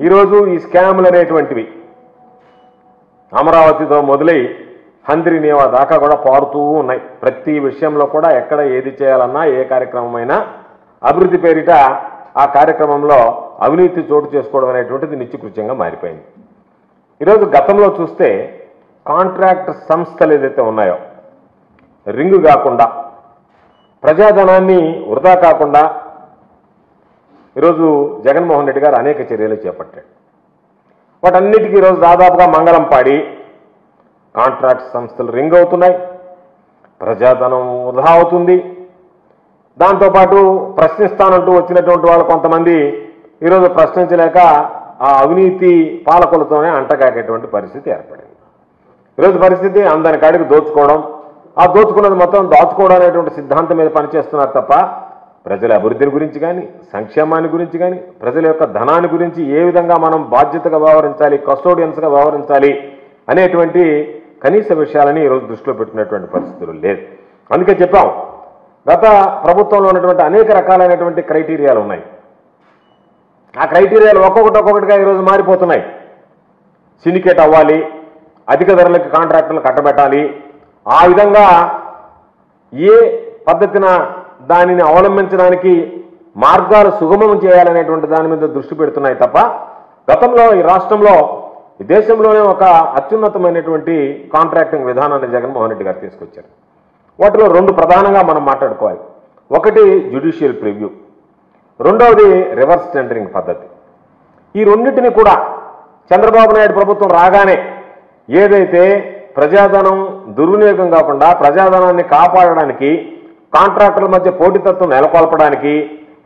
ఈరోజు ఈ స్కాములు అనేటువంటివి అమరావతితో మొదలై హంద్రీనేవా దాకా కూడా పారుతూ ఉన్నాయి. ప్రతి విషయంలో కూడా ఎక్కడ ఏది చేయాలన్నా ఏ కార్యక్రమమైనా అభివృద్ధి పేరిట ఆ కార్యక్రమంలో అవినీతి చోటు చేసుకోవడం అనేటువంటిది నిత్యకృత్యంగా మారిపోయింది. ఈరోజు గతంలో చూస్తే కాంట్రాక్ట్ సంస్థలు ఏదైతే ఉన్నాయో రింగు కాకుండా ప్రజాధనాన్ని వృధా కాకుండా ఈరోజు జగన్మోహన్ రెడ్డి గారు అనేక చర్యలు చేపట్టాడు. వాటన్నిటికీ ఈరోజు దాదాపుగా మంగళం పాడి కాంట్రాక్ట్ సంస్థలు రింగ్ అవుతున్నాయి, ప్రజాధనం వృధా అవుతుంది. దాంతోపాటు ప్రశ్నిస్తానంటూ వచ్చినటువంటి వాళ్ళు కొంతమంది ఈరోజు ప్రశ్నించలేక ఆ అవినీతి పాలకులతోనే అంటగాకేటువంటి పరిస్థితి ఏర్పడింది. ఈరోజు పరిస్థితి అందరి కాడికి దోచుకోవడం, ఆ దోచుకున్నది మొత్తం దాచుకోవడం అనేటువంటి సిద్ధాంతం మీద పనిచేస్తున్నారు తప్ప ప్రజల అభివృద్ధిని గురించి కానీ సంక్షేమాన్ని గురించి కానీ ప్రజల యొక్క ధనాన్ని గురించి ఏ విధంగా మనం బాధ్యతగా వ్యవహరించాలి, కస్టోడియన్స్గా వ్యవహరించాలి అనేటువంటి కనీస విషయాలని ఈరోజు దృష్టిలో పెట్టుకునేటువంటి పరిస్థితులు లేదు. అందుకే చెప్పాం, గత ప్రభుత్వంలో ఉన్నటువంటి అనేక రకాలైనటువంటి క్రైటీరియాలు ఉన్నాయి. ఆ క్రైటీరియాలు ఒక్కొక్కటిగా ఈరోజు మారిపోతున్నాయి. సిండికేట్ అవ్వాలి, అధిక ధరలకి కాంట్రాక్టులు కట్టబెట్టాలి, ఆ విధంగా ఏ పద్ధతిన దానిని అవలంబించడానికి మార్గాలు సుగమం చేయాలనేటువంటి దాని మీద దృష్టి పెడుతున్నాయి తప్ప గతంలో ఈ రాష్ట్రంలో ఈ దేశంలోనే ఒక అత్యున్నతమైనటువంటి కాంట్రాక్టింగ్ విధానాన్ని జగన్మోహన్ రెడ్డి గారు తీసుకొచ్చారు. వాటిలో రెండు ప్రధానంగా మనం మాట్లాడుకోవాలి. ఒకటి జ్యుడిషియల్ ప్రివ్యూ, రెండవది రివర్స్ టెండరింగ్ పద్ధతి. ఈ రెండింటిని కూడా చంద్రబాబు నాయుడు ప్రభుత్వం రాగానే ఏదైతే ప్రజాధనం దుర్వినియోగం కాకుండా ప్రజాధనాన్ని కాపాడడానికి, కాంట్రాక్టుల మధ్య పోటీతత్వం నెలకొల్పడానికి,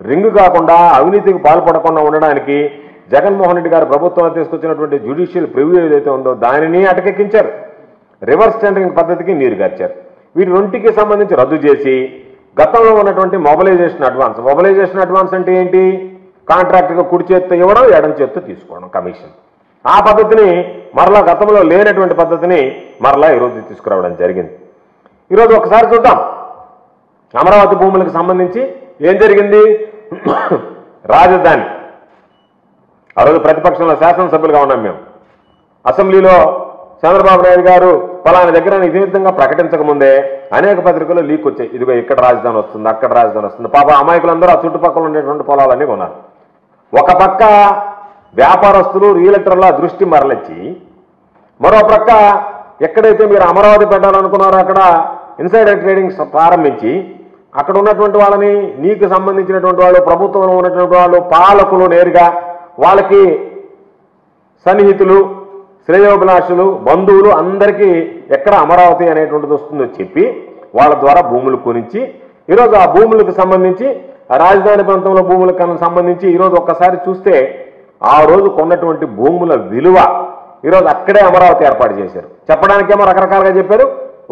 రింగు కాకుండా అవినీతికి పాల్పడకుండా ఉండడానికి జగన్మోహన్ రెడ్డి గారు ప్రభుత్వంలో తీసుకొచ్చినటువంటి జ్యుడిషియల్ ప్రివ్యూ ఏదైతే ఉందో దానిని అటకెక్కించారు. రివర్స్ టెండరింగ్ పద్ధతికి నీరుగార్చారు. వీటి రెండింటికి సంబంధించి రద్దు చేసి గతంలో ఉన్నటువంటి మొబిలైజేషన్ అడ్వాన్స్ అంటే ఏంటి? కాంట్రాక్ట్గా కుడి చేత్తో ఇవ్వడం, ఎడం చేత్తో తీసుకోవడం కమిషన్. ఆ పద్ధతిని మరలా గతంలో లేనటువంటి పద్ధతిని మరలా ఈరోజు తీసుకురావడం జరిగింది. ఈరోజు ఒకసారి చూద్దాం అమరావతి భూములకు సంబంధించి ఏం జరిగింది. రాజధాని ఆ రోజు ప్రతిపక్షంలో శాసనసభ్యులుగా ఉన్నాం మేము. అసెంబ్లీలో చంద్రబాబు నాయుడు గారు ఫలానా దగ్గర నిజంగా ప్రకటించకముందే అనేక పత్రికల్లో లీక్ వచ్చాయి. ఇదిగో ఇక్కడ రాజధాని వస్తుంది, అక్కడ రాజధాని వస్తుంది. పాప అమాయకులందరూ ఆ చుట్టుపక్కల ఉండేటువంటి పొలాలన్నీ కొన్నారు. ఒక పక్క వ్యాపారస్తులు రియల్టర్ల దృష్టి మరలించి, మరో ప్రక్క ఎక్కడైతే మీరు అమరావతి పెట్టాలనుకున్నారో అక్కడ ఇన్సైడర్ ట్రేడింగ్ ప్రారంభించి అక్కడ ఉన్నటువంటి వాళ్ళని, నీకు సంబంధించినటువంటి వాళ్ళు, ప్రభుత్వంలో ఉన్నటువంటి వాళ్ళు, పాలకులు నేరుగా వాళ్ళకి సన్నిహితులు, శ్రేయోభిలాషులు, బంధువులు అందరికీ ఎక్కడ అమరావతి అనేటువంటిది వస్తుందో చెప్పి వాళ్ళ ద్వారా భూములు కొనిచ్చి ఈరోజు ఆ భూములకు సంబంధించి రాజధాని ప్రాంతంలో భూములకు సంబంధించి ఈరోజు ఒక్కసారి చూస్తే ఆ రోజు కొన్నటువంటి భూముల విలువ ఈరోజు అక్కడే అమరావతి ఏర్పాటు చేశారు. చెప్పడానికేమో రకరకాలుగా చెప్పారు.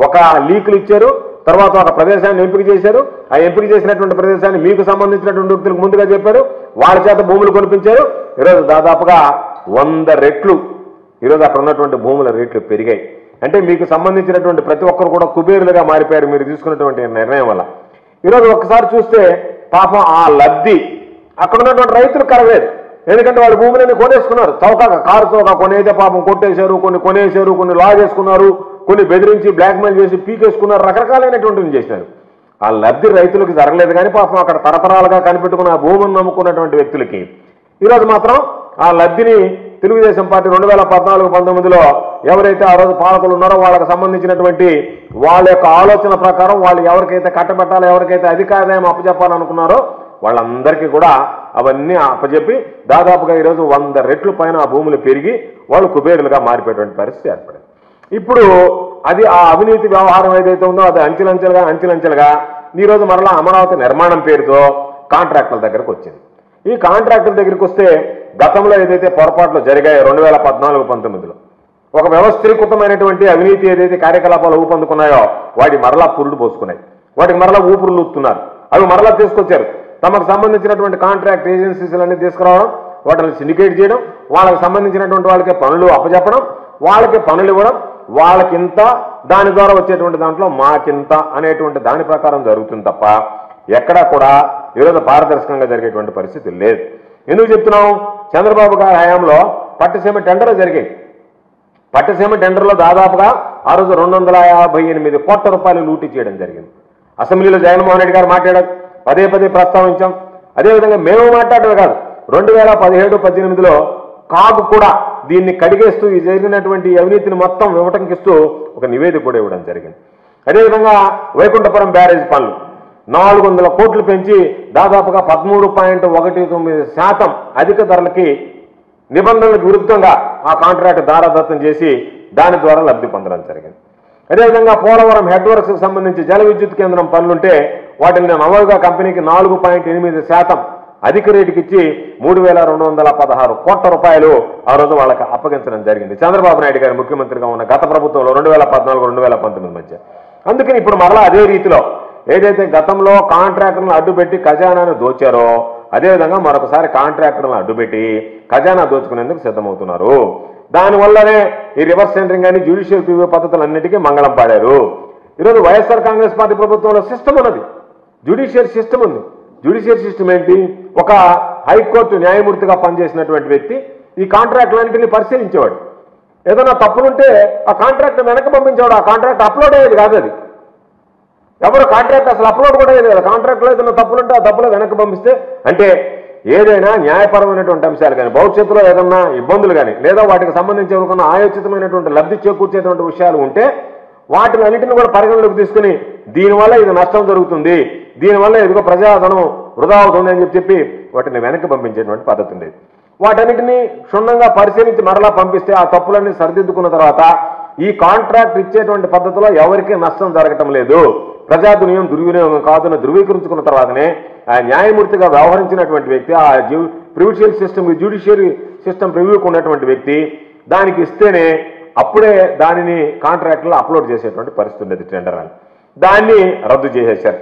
ఒక లీకులు ఇచ్చారు, తర్వాత ఒక ప్రదేశాన్ని ఎంపిక చేశారు. ఆ ఎంపిక చేసినటువంటి ప్రదేశాన్ని మీకు సంబంధించినటువంటి వ్యక్తులకు ముందుగా చెప్పారు, వాళ్ళ చేత భూములు కొనిపించారు. ఈరోజు దాదాపుగా 100 రెట్లు ఈరోజు అక్కడ ఉన్నటువంటి భూముల రేట్లు పెరిగాయి. అంటే మీకు సంబంధించినటువంటి ప్రతి ఒక్కరు కూడా కుబేరులుగా మారిపోయారు మీరు తీసుకున్నటువంటి నిర్ణయం వల్ల. ఈరోజు ఒక్కసారి చూస్తే పాపం ఆ లబ్ధి అక్కడ ఉన్నటువంటి రైతులు కరగలేదు. ఎందుకంటే వాళ్ళు భూములన్నీ కొనేసుకున్నారు. చౌకగా కారు చౌక కొనేదే పాపం కొట్టేశారు, కొన్ని కొనేశారు, కొన్ని లా చేసుకున్నారు, కొన్ని బెదిరించి బ్లాక్మెయిల్ చేసి పీకేసుకున్నారు, రకరకాలైనటువంటివి చేసినారు. ఆ లబ్ధి రైతులకు జరగలేదు. కానీ పాపం అక్కడ తరతరాలుగా కనిపెట్టుకున్న ఆ భూములను నమ్ముకున్నటువంటి వ్యక్తులకి ఈరోజు మాత్రం ఆ లబ్ధిని తెలుగుదేశం పార్టీ 2014-19లో ఎవరైతే ఆ రోజు పాలకులు ఉన్నారో వాళ్ళకి సంబంధించినటువంటి వాళ్ళ యొక్క ఆలోచన ప్రకారం వాళ్ళు ఎవరికైతే కట్టబెట్టాలో, ఎవరికైతే అధికారం అప్పచెప్పాలనుకున్నారో వాళ్ళందరికీ కూడా అవన్నీ అప్పచెప్పి దాదాపుగా ఈరోజు 100 రెట్లు పైన ఆ భూములు పెరిగి వాళ్ళు కుబేరులుగా మారిపోయేటువంటి పరిస్థితి ఏర్పడింది. ఇప్పుడు అది ఆ అవినీతి వ్యవహారం ఏదైతే ఉందో అది అంచెలంచెలుగా ఈరోజు మరలా అమరావతి నిర్మాణం పేరుతో కాంట్రాక్టుల దగ్గరకు వచ్చింది. ఈ కాంట్రాక్టుల దగ్గరికి వస్తే గతంలో ఏదైతే పొరపాట్లు జరిగాయో 2014-19లో ఒక వ్యవస్థీకృతమైనటువంటి అవినీతి ఏదైతే కార్యకలాపాలు ఊపందుకున్నాయో వాటి మరలా పురుడు పోసుకున్నాయి, వాటికి మరలా ఊపురులు ఊపుతున్నారు. అవి మరలా తీసుకొచ్చారు. తమకు సంబంధించినటువంటి కాంట్రాక్ట్ ఏజెన్సీలన్నీ తీసుకురావడం, వాటిని సిండికేట్ చేయడం, వాళ్ళకి సంబంధించినటువంటి వాళ్ళకి పనులు అప్పచెప్పడం, వాళ్ళకి పనులు ఇవ్వడం, వాళ్ళకింత దాని ద్వారా వచ్చేటువంటి దాంట్లో మాకింత అనేటువంటి దాని ప్రకారం జరుగుతుంది తప్ప ఎక్కడా కూడా ఈరోజు పారదర్శకంగా జరిగేటువంటి పరిస్థితి లేదు. ఎందుకు చెప్తున్నాం? చంద్రబాబు గారి హయాంలో పట్టుసీమ టెండర్ జరిగాయి. పట్టుసీమ టెండర్లో దాదాపుగా ఆ రోజు 258 కోట్ల రూపాయలు లూటీ చేయడం జరిగింది. అసెంబ్లీలో జగన్మోహన్ రెడ్డి గారు మాట్లాడారు, పదే పదే ప్రస్తావించాం. అదేవిధంగా మేము మాట్లాడమే కాదు, 2017-18లో కాగు కూడా దీన్ని కడిగేస్తూ ఈ జరిగినటువంటి అవినీతిని మొత్తం వివటంకిస్తూ ఒక నివేదిక కూడా ఇవ్వడం జరిగింది. అదేవిధంగా వైకుంఠపురం బ్యారేజ్ పనులు 400 కోట్లు పెంచి దాదాపుగా 13.19% అధిక ధరలకి నిబంధనలకు విరుద్ధంగా ఆ కాంట్రాక్ట్ దారాదత్తం చేసి దాని ద్వారా లబ్ధి పొందడం జరిగింది. అదేవిధంగా పోలవరం హెడ్ వర్క్స్కి సంబంధించి జల విద్యుత్ కేంద్రం పనులుంటే వాటిని నమోదుగా కంపెనీకి 4.8% అధిక రేటుకి ఇచ్చి 3,216 కోట్ల రూపాయలు ఆ రోజు వాళ్ళకి అప్పగించడం జరిగింది చంద్రబాబు నాయుడు గారు ముఖ్యమంత్రిగా ఉన్న గత ప్రభుత్వంలో 2014-2019 మధ్య. అందుకని ఇప్పుడు మరలా అదే రీతిలో ఏదైతే గతంలో కాంట్రాక్టర్లను అడ్డుపెట్టి ఖజానాను దోచారో అదేవిధంగా మరొకసారి కాంట్రాక్టర్లను అడ్డుపెట్టి ఖజానా దోచుకునేందుకు సిద్ధమవుతున్నారు. దానివల్లనే ఈ రివర్స్ టెండరింగ్ కానీ జ్యుడిషియల్ ప్రివ్యూ పద్ధతులన్నిటికీ మంగళం పాడారు. ఈరోజు వైఎస్ఆర్ కాంగ్రెస్ పార్టీ ప్రభుత్వంలో సిస్టమ్ ఉన్నది, జ్యుడిషియల్ సిస్టమ్ ఉంది. జ్యుడిషియల్ సిస్టమ్ ఏంటి? ఒక హైకోర్టు న్యాయమూర్తిగా పనిచేసినటువంటి వ్యక్తి ఈ కాంట్రాక్టులన్నింటినీ పరిశీలించేవాడు. ఏదైనా తప్పులుంటే ఆ కాంట్రాక్ట్ వెనక్కి పంపించేవాడు. ఆ కాంట్రాక్ట్ అప్లోడ్ అయ్యేది కాదు. అది ఎవరు కాంట్రాక్ట్ అసలు అప్లోడ్ కూడా అయ్యేది కదా. కాంట్రాక్ట్లో ఏదైనా తప్పులుంటే ఆ తప్పులు వెనక్కి పంపిస్తే అంటే ఏదైనా న్యాయపరమైనటువంటి అంశాలు కానీ భవిష్యత్తులో ఏదన్నా ఇబ్బందులు కానీ లేదా వాటికి సంబంధించి ఎవరికన్నా ఆయోచితమైనటువంటి లబ్ధి చేకూర్చేటువంటి విషయాలు ఉంటే వాటిని అన్నింటినీ కూడా పరిగణలోకి తీసుకుని దీనివల్ల ఇది నష్టం జరుగుతుంది, దీనివల్ల ఇదిగో ప్రజాధనం వృధా అవుతుంది అని చెప్పి వాటిని వెనక్కి పంపించేటువంటి పద్ధతి ఉండేది. వాటన్నిటినీ క్షుణ్ణంగా పరిశీలించి మరలా పంపిస్తే ఆ తప్పులన్నీ సరిదిద్దుకున్న తర్వాత ఈ కాంట్రాక్ట్ ఇచ్చేటువంటి పద్ధతిలో ఎవరికీ నష్టం జరగటం లేదు, ప్రజాధనం దుర్వినియోగం కాదని ధృవీకరించుకున్న తర్వాతనే ఆ న్యాయమూర్తిగా వ్యవహరించినటువంటి వ్యక్తి ఆ జ్యుడిషియరీ సిస్టమ్ ప్రివ్యూకి ఉన్నటువంటి వ్యక్తి దానికి ఇస్తేనే అప్పుడే దానిని కాంట్రాక్ట్లో అప్లోడ్ చేసేటువంటి పరిస్థితి ఉండేది టెండర్ అని. దాన్ని రద్దు చేసేశారు.